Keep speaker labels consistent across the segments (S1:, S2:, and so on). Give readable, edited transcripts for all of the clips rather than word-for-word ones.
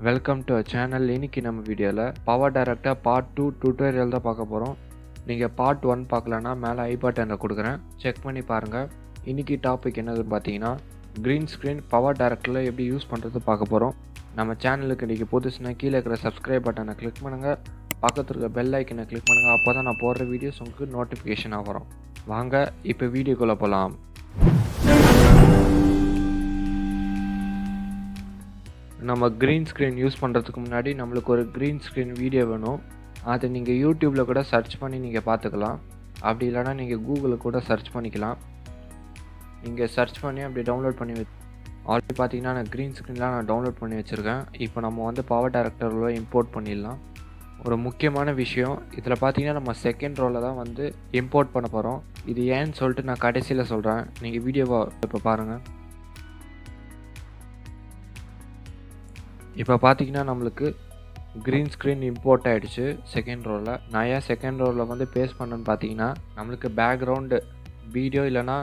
S1: Welcome to channel. இன்னைக்கு நம்ம வீடியோவில் PowerDirector பார்ட் 2 டியூட்டோரியல் தான் பார்க்க போகிறோம். நீங்கள் பார்ட் 1 பார்க்கலன்னா மேலே ஐ பட்டனில் கொடுக்குறேன், செக் பண்ணி பாருங்கள். இன்றைக்கி டாபிக் என்னதுன்னு பார்த்தீங்கன்னா க்ரீன் ஸ்க்ரீன் PowerDirectorல எப்படி யூஸ் பண்ணுறது பார்க்க போகிறோம். நம்ம சேனலுக்கு இன்றைக்கி புதுசுனா கீழே இருக்கிற சப்ஸ்கிரைப் பட்டனை கிளிக் பண்ணுங்கள், பக்கத்தில் இருக்க பெல் ஐக்கனை கிளிக் பண்ணுங்கள். அப்போ தான் நான் போடுற வீடியோஸ் உங்களுக்கு நோட்டிஃபிகேஷனாக வரும். வாங்க இப்போ வீடியோக்குள்ளே போகலாம். நம்ம க்ரீன் ஸ்க்ரீன் யூஸ் பண்ணுறதுக்கு முன்னாடி நம்மளுக்கு ஒரு க்ரீன் ஸ்க்ரீன் வீடியோ வேணும். அதை நீங்கள் யூடியூப்பில் கூட சர்ச் பண்ணி நீங்கள் பார்த்துக்கலாம். அப்படி இல்லைனா நீங்கள் கூகுளில் கூட சர்ச் பண்ணிக்கலாம். நீங்கள் சர்ச் பண்ணி அப்படி டவுன்லோட் பண்ணி ஆல்ரெடி பார்த்தீங்கன்னா நான் க்ரீன் ஸ்க்ரீன்லாம் நான் டவுன்லோட் பண்ணி வச்சுருக்கேன். இப்போ நம்ம வந்து PowerDirectorல இம்போர்ட் பண்ணிடலாம். ஒரு முக்கியமான விஷயம், இதில் பார்த்தீங்கன்னா நம்ம செகண்ட் ரோவில் தான் வந்து இம்போர்ட் பண்ண போகிறோம். இது ஏன்னு சொல்லிட்டு நான் கடைசியில் சொல்கிறேன், நீங்கள் வீடியோவை இப்போ பாருங்கள். இப்போ பார்த்தீங்கன்னா நம்மளுக்கு க்ரீன் ஸ்க்ரீன் இம்போர்ட் ஆகிடுச்சு செகண்ட் ரோவில். நான் ஏன் செகண்ட் ரோவில் வந்து பேஸ்ட் பண்ணேன்னு பார்த்தீங்கன்னா நம்மளுக்கு பேக்ரவுண்டு வீடியோ இல்லைனா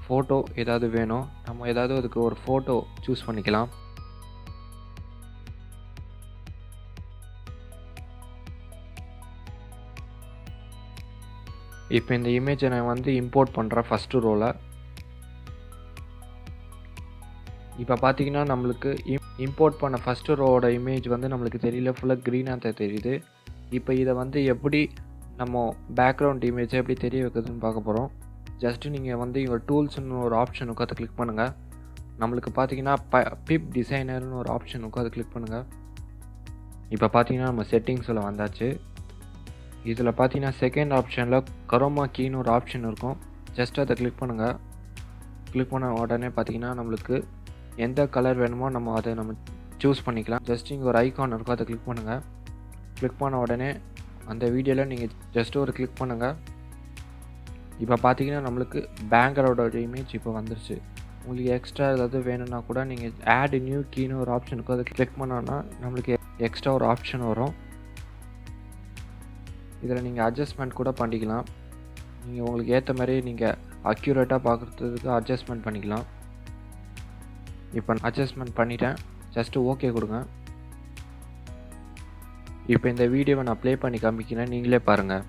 S1: ஃபோட்டோ ஏதாவது வேணும். நம்ம ஏதாவது அதுக்கு ஒரு ஃபோட்டோ சூஸ் பண்ணிக்கலாம். இப்போ இந்த இமேஜை நான் வந்து இம்போர்ட் பண்ணுறேன் ஃபஸ்ட்டு ரோவில். இப்போ பார்த்தீங்கன்னா நம்மளுக்கு இம்போர்ட் பண்ண ஃபஸ்ட்டு ரோவோட இமேஜ் வந்து நம்மளுக்கு தெரியல, ஃபுல்லாக க்ரீனாக தான் தெரியுது. இப்போ இதை வந்து எப்படி நம்ம பேக்ரவுண்ட் இமேஜை எப்படி தெரிய வைக்கிறதுன்னு பார்க்க போகிறோம். ஜஸ்ட்டு நீங்கள் வந்து இங்கே டூல்ஸ்னு ஒரு ஆப்ஷன் உட்காந்து கிளிக் பண்ணுங்கள். நம்மளுக்கு பார்த்தீங்கன்னா பிப் டிசைனர்னு ஒரு ஆப்ஷன் உட்காந்து கிளிக் பண்ணுங்கள். இப்போ பார்த்தீங்கன்னா நம்ம செட்டிங்ஸில் வந்தாச்சு. இதில் பார்த்தீங்கன்னா செகண்ட் ஆப்ஷனில் கரோமா கீன்னு ஒரு ஆப்ஷன் இருக்கும். ஜஸ்ட் அதை கிளிக் பண்ணுங்கள். கிளிக் பண்ண உடனே பார்த்தீங்கன்னா நம்மளுக்கு எந்த கலர் வேணுமோ நம்ம அதை சூஸ் பண்ணிக்கலாம். ஜஸ்ட் இங்கே ஒரு ஐக்கான் இருக்கும், அதை கிளிக் பண்ணுங்கள். கிளிக் பண்ண உடனே அந்த வீடியோவில் நீங்கள் ஜஸ்ட் ஒரு கிளிக் பண்ணுங்கள். இப்போ பார்த்தீங்கன்னா நம்மளுக்கு பேக்ரவுண்டோட இமேஜ் இப்போ வந்துருச்சு. உங்களுக்கு எக்ஸ்ட்ரா ஏதாவது வேணும்னா கூட நீங்கள் ஆட் நியூ கீன்னு ஒரு ஆப்ஷன் இருக்கும், அதை கிளிக் பண்ணோன்னா நம்மளுக்கு எக்ஸ்ட்ரா ஒரு ஆப்ஷன் வரும். இதில் நீங்கள் அட்ஜஸ்ட்மெண்ட் கூட பண்ணிக்கலாம். நீங்கள் உங்களுக்கு ஏற்ற மாதிரி நீங்கள் அக்யூரேட்டாக பார்க்குறதுக்கு அட்ஜஸ்ட்மெண்ட் பண்ணிக்கலாம். இப்போ அட்ஜஸ்ட்மெண்ட் பண்ணிட்டேன், ஜஸ்ட்டு ஓகே கொடுங்க. இப்போ இந்த வீடியோவை நான் ப்ளே பண்ணி காமிக்கிறேன், நீங்களே பாருங்கள்.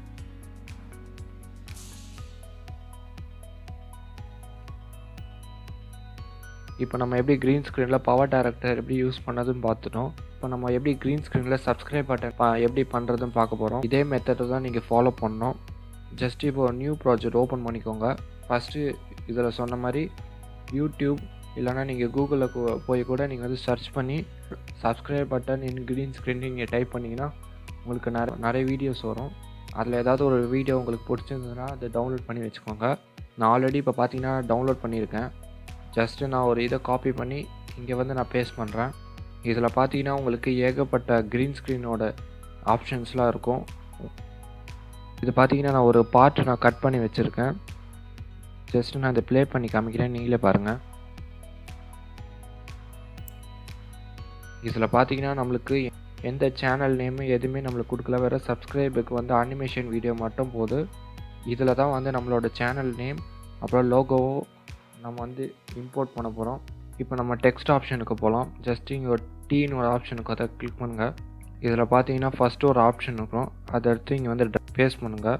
S1: இப்போ நம்ம எப்படி க்ரீன் ஸ்க்ரீனில் PowerDirector எப்படி யூஸ் பண்ணதுன்னு பார்த்துட்டோம். இப்போ நம்ம எப்படி க்ரீன் ஸ்க்ரீனில் சப்ஸ்கிரைப் பட்டன் எப்படி பண்ணுறதுன்னு பார்க்க போகிறோம். இதே மெத்தடை தான் நீங்கள் ஃபாலோ பண்ணணும். ஜஸ்ட் இப்போ நியூ ப்ராஜெக்ட் ஓப்பன் பண்ணிக்கோங்க. ஃபஸ்ட்டு இதில் சொன்ன மாதிரி யூடியூப் இல்லைனா நீங்கள் கூகுளில் போய் கூட நீங்கள் வந்து சர்ச் பண்ணி சப்ஸ்கிரைப் பட்டன் இன் க்ரீன் ஸ்க்ரீன் நீங்கள் டைப் பண்ணிங்கன்னா உங்களுக்கு நிறைய வீடியோஸ் வரும். அதில் ஏதாவது ஒரு வீடியோ உங்களுக்கு பிடிச்சிருந்ததுன்னா அதை டவுன்லோட் பண்ணி வச்சுக்கோங்க. நான் ஆல்ரெடி இப்போ பார்த்தீங்கன்னா டவுன்லோட் பண்ணியிருக்கேன். ஜஸ்ட்டு நான் ஒரு இதை காப்பி பண்ணி இங்கே வந்து நான் பேஸ்ட் பண்ணுறேன். இதில் பார்த்தீங்கன்னா உங்களுக்கு ஏகப்பட்ட க்ரீன் ஸ்க்ரீனோட ஆப்ஷன்ஸ்லாம் இருக்கும். இது பார்த்தீங்கன்னா நான் ஒரு பார்ட் நான் கட் பண்ணி வச்சுருக்கேன். ஜஸ்ட்டு நான் இதை ப்ளே பண்ணி காமிக்கிறேன், நீங்களே பாருங்கள். இதில் பார்த்தீங்கன்னா நம்மளுக்கு எந்த சேனல் நேமு எதுவுமே நம்மளுக்கு கொடுக்கல, வேறு சப்ஸ்கிரைபுக்கு வந்து அனிமேஷன் வீடியோ மட்டும் போது. இதில் தான் வந்து நம்மளோட சேனல் நேம் அப்புறம் லோகோவோ நம்ம வந்து இம்போர்ட் பண்ண போகிறோம். இப்போ நம்ம டெக்ஸ்ட் ஆப்ஷனுக்கு போகலாம். ஜஸ்ட் இங்கே ஒரு டீன்னு ஒரு ஆப்ஷனுக்கு அதை கிளிக் பண்ணுங்கள். இதில் பார்த்தீங்கன்னா ஃபஸ்ட்டு ஒரு ஆப்ஷன் இருக்கும், அதை எடுத்து இங்கே வந்து பேஸ்ட் பண்ணுங்கள்.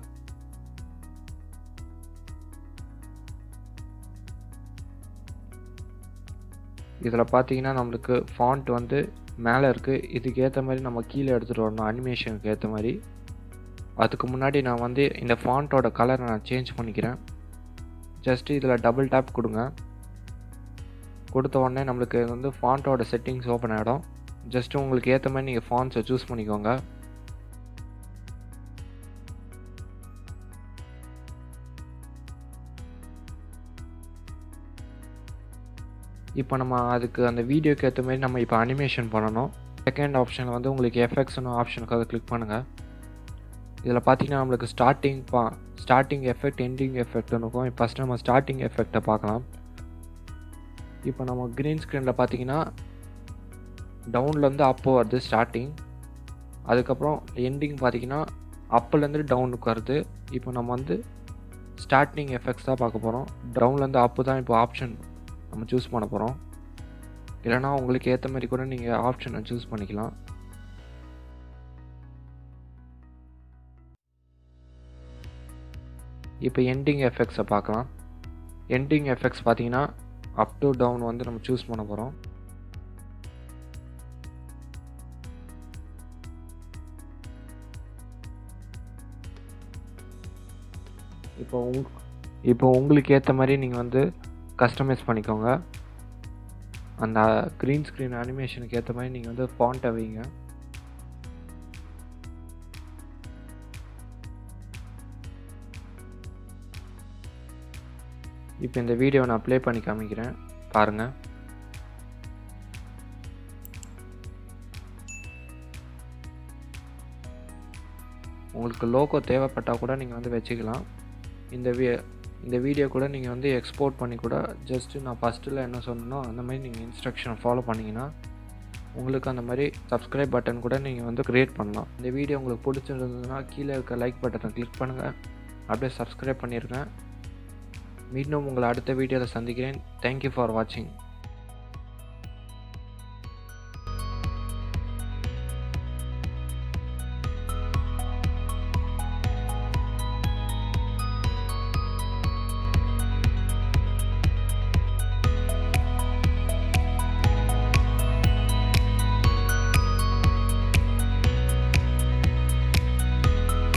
S1: இதில் பார்த்தீங்கன்னா நம்மளுக்கு ஃபாண்ட் வந்து மேலே இருக்குது. இதுக்கு ஏற்ற மாதிரி நம்ம கீழே எடுத்துகிட்டு வரணும், அனிமேஷனுக்கு ஏற்ற மாதிரி. அதுக்கு முன்னாடி நான் வந்து இந்த ஃபாண்ட்டோட கலரை நான் சேஞ்ச் பண்ணிக்கிறேன். ஜஸ்ட்டு இதில் டபுள் டேப் கொடுங்க. கொடுத்த உடனே நம்மளுக்கு வந்து ஃபாண்ட்டோட செட்டிங்ஸ் ஓப்பன் ஆகிடும். ஜஸ்ட்டு உங்களுக்கு ஏற்ற மாதிரி நீங்கள் ஃபாண்ட்ஸை சூஸ் பண்ணிக்கோங்க. இப்போ நம்ம அதுக்கு அந்த வீடியோக்கு ஏற்ற மாதிரி நம்ம இப்போ அனிமேஷன் பண்ணணும். செகண்ட் ஆப்ஷனில் வந்து உங்களுக்கு எஃபெக்ட்ஸ்னு ஆப்ஷனுக்கு அதை கிளிக் பண்ணுங்கள். இதில் பார்த்தீங்கன்னா நம்மளுக்கு ஸ்டார்டிங் எஃபெக்ட் எண்டிங் எஃபெக்ட்னு இருக்கும். இப்போ ஃபஸ்ட்டு நம்ம ஸ்டார்டிங் எஃபெக்டை பார்க்கலாம். இப்போ நம்ம க்ரீன் ஸ்க்ரீனில் பார்த்தீங்கன்னா டவுன்லேருந்து அப்போ வருது ஸ்டார்டிங், அதுக்கப்புறம் எண்டிங் பார்த்தீங்கன்னா அப்புலேருந்து டவுனுக்கு வருது. இப்போ நம்ம வந்து ஸ்டார்டிங் எஃபெக்ட்ஸ் தான் பார்க்க போகிறோம். டவுன்லேருந்து அப்பு தான் இப்போ ஆப்ஷன் நம்ம சூஸ் பண்ண போகிறோம். இல்லைனா உங்களுக்கு ஏற்ற மாதிரி கூட நீங்கள் ஆப்ஷனை சூஸ் பண்ணிக்கலாம். இப்போ எண்டிங் எஃபெக்ட்ஸை பார்க்கலாம். எண்டிங் எஃபெக்ட்ஸ் பார்த்தீங்கன்னா அப் டு டவுன் வந்து நம்ம சூஸ் பண்ண போகிறோம். இப்போ உங்களுக்கு ஏற்ற மாதிரி நீங்கள் வந்து கஸ்டமைஸ் பண்ணிக்கோங்க. அந்த க்ரீன் ஸ்க்ரீன் அனிமேஷனுக்கு ஏற்ற மாதிரி நீங்கள் வந்து ஃபாண்ட்டை வைங்க. இப்போ இந்த வீடியோவை நான் ப்ளே பண்ணி காமிக்கிறேன், பாருங்கள். உங்களுக்கு லோகோ தேவைப்பட்டால் கூட நீங்கள் வந்து வச்சுக்கலாம். இந்த வீடியோ கூட நீங்கள் வந்து எக்ஸ்போர்ட் பண்ணி கூட ஜஸ்ட்டு நான் ஃபஸ்ட்டில் என்ன சொன்னனோ அந்த மாதிரி நீங்கள் இன்ஸ்ட்ரக்ஷனை ஃபாலோ பண்ணிங்கன்னா உங்களுக்கு அந்த மாதிரி சப்ஸ்கிரைப் பட்டன் கூட நீங்கள் வந்து க்ரியேட் பண்ணலாம். இந்த வீடியோ உங்களுக்கு பிடிச்சிருந்ததுன்னா கீழே இருக்க லைக் பட்டனை கிளிக் பண்ணுங்கள், அப்படியே சப்ஸ்கிரைப் பண்ணிடுங்க. மீண்டும் உங்களை அடுத்த வீடியோவில் சந்திக்கிறேன். தேங்க்யூ ஃபார் வாட்சிங்.